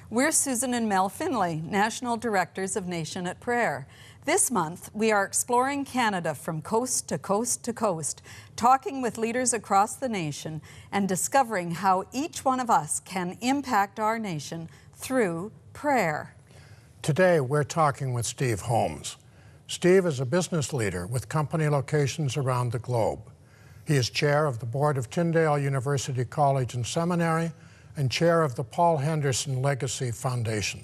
We're Susan and Mel Finlay, National Directors of Nation at Prayer. This month, we are exploring Canada from coast to coast to coast, talking with leaders across the nation and discovering how each one of us can impact our nation through prayer. Today, we're talking with Steve Holmes. Steve is a business leader with company locations around the globe. He is chair of the board of Tyndale University College and Seminary and chair of the Paul Henderson Legacy Foundation.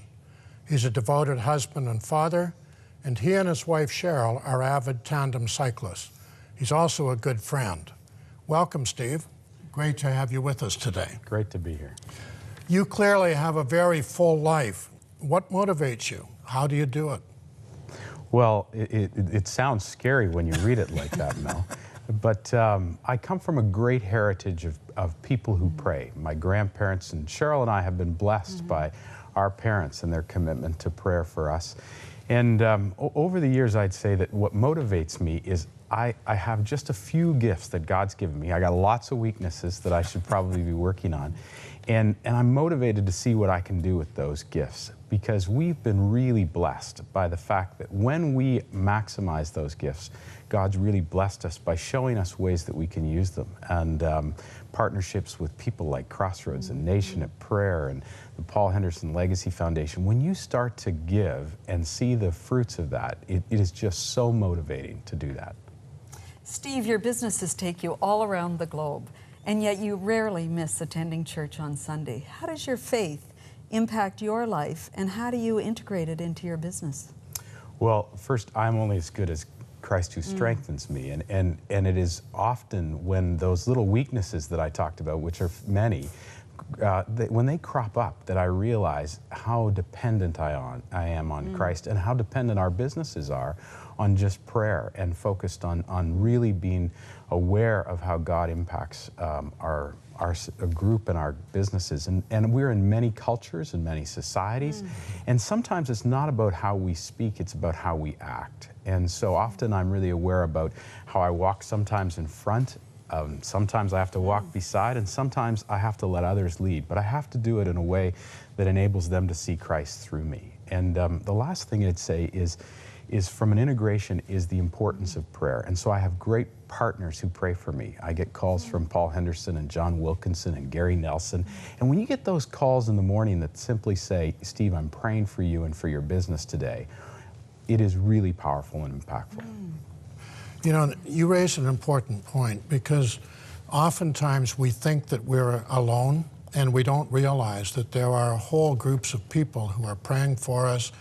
He's a devoted husband and father, and he and his wife Cheryl are avid tandem cyclists. He's also a good friend. Welcome, Steve. Great to have you with us today. Great to be here. You clearly have a very full life. What motivates you? How do you do it? Well, it sounds scary when you read it like that, Mel. But I come from a great heritage of people who pray. My grandparents and Cheryl and I have been blessed by our parents and their commitment to prayer for us. And over the years, I'd say that what motivates me is I have just a few gifts that God's given me. I got lots of weaknesses that I should probably be working on. And I'm motivated to see what I can do with those gifts, because we've been really blessed by the fact that when we maximize those gifts, God's really blessed us by showing us ways that we can use them. And partnerships with people like Crossroads and Nation at Prayer and the Paul Henderson Legacy Foundation, when you start to give and see the fruits of that, it is just so motivating to do that. Steve, your businesses take you all around the globe, and yet you rarely miss attending church on Sunday. How does your faith impact your life, and how do you integrate it into your business? Well, first, I'm only as good as Christ who strengthens me, and it is often when those little weaknesses that I talked about, which are many, when they crop up, that I realize how dependent I am on Christ, and how dependent our businesses are on just prayer and focused on really being aware of how God impacts our group and our businesses. And we're in many cultures and many societies, and sometimes it's not about how we speak, it's about how we act. And so often I'm really aware about how I walk, sometimes in front, sometimes I have to walk beside, and sometimes I have to let others lead. But I have to do it in a way that enables them to see Christ through me. And the last thing I'd say is from an integration is the importance of prayer. And so I have great partners who pray for me. I get calls from Paul Henderson and John Wilkinson and Gary Nelson. And when you get those calls in the morning that simply say, Steve, I'm praying for you and for your business today, it is really powerful and impactful. You know, you raise an important point, because oftentimes we think that we're alone, and we don't realize that there are whole groups of people who are praying for us,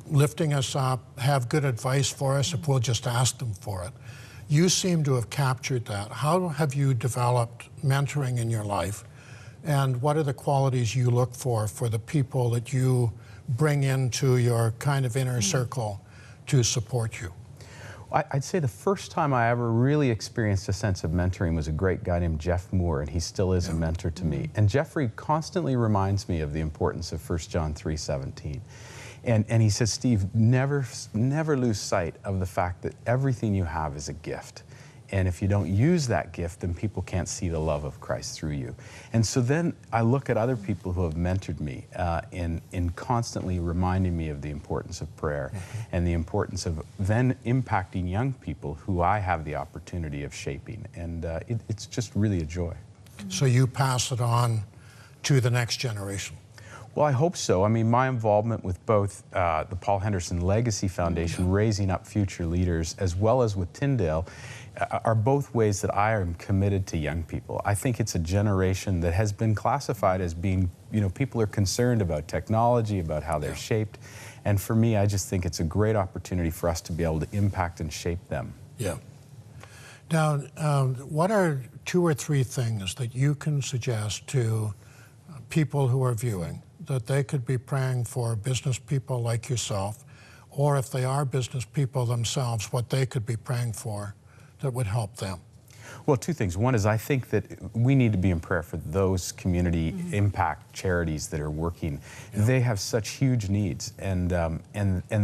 lifting us up, have good advice for us if we'll just ask them for it. You seem to have captured that. How have you developed mentoring in your life, and what are the qualities you look for the people that you bring into your kind of inner circle to support you? I'd say the first time I ever really experienced a sense of mentoring was a great guy named Jeff Moore, and he still is a mentor to me. And Jeffrey constantly reminds me of the importance of 1 John 3:17. And he says, Steve, never lose sight of the fact that everything you have is a gift. And if you don't use that gift, then people can't see the love of Christ through you. And so then I look at other people who have mentored me in constantly reminding me of the importance of prayer and the importance of then impacting young people who I have the opportunity of shaping. And it's just really a joy. So you pass it on to the next generation? Well, I hope so. I mean, my involvement with both the Paul Henderson Legacy Foundation, raising up future leaders, as well as with Tyndale, are both ways that I am committed to young people. I think it's a generation that has been classified as being, people are concerned about technology, about how they're shaped. And for me, I just think it's a great opportunity for us to be able to impact and shape them. Yeah. Now, what are 2 or 3 things that you can suggest to people who are viewing that they could be praying for business people like yourself, or if they are business people themselves, what they could be praying for that would help them? Well, two things. One is I think that we need to be in prayer for those community impact charities that are working. They have such huge needs, and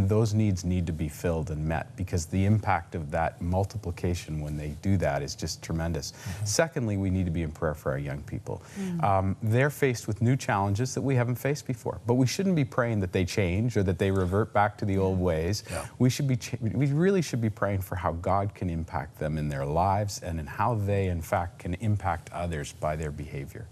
those needs need to be filled and met, because the impact of that multiplication when they do that is just tremendous. Secondly, we need to be in prayer for our young people. They're faced with new challenges that we haven't faced before, but we shouldn't be praying that they change or that they revert back to the old ways. We really should be praying for how God can impact them in their lives and in how they, in fact, can impact others by their behavior.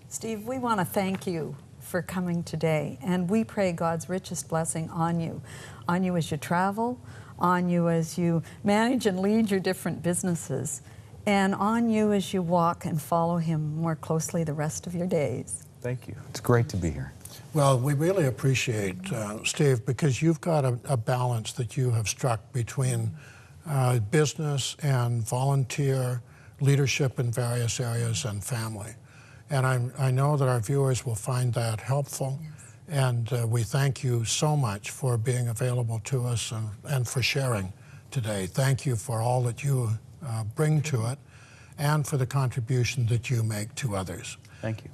Steve, we want to thank you for coming today, and we pray God's richest blessing on you as you travel, on you as you manage and lead your different businesses, and on you as you walk and follow Him more closely the rest of your days. Thank you. It's great to be here. Well, we really appreciate, Steve, because you've got a balance that you have struck between business and volunteer leadership in various areas and family. And I know that our viewers will find that helpful. And we thank you so much for being available to us and for sharing today. Thank you for all that you bring to it and for the contribution that you make to others. Thank you.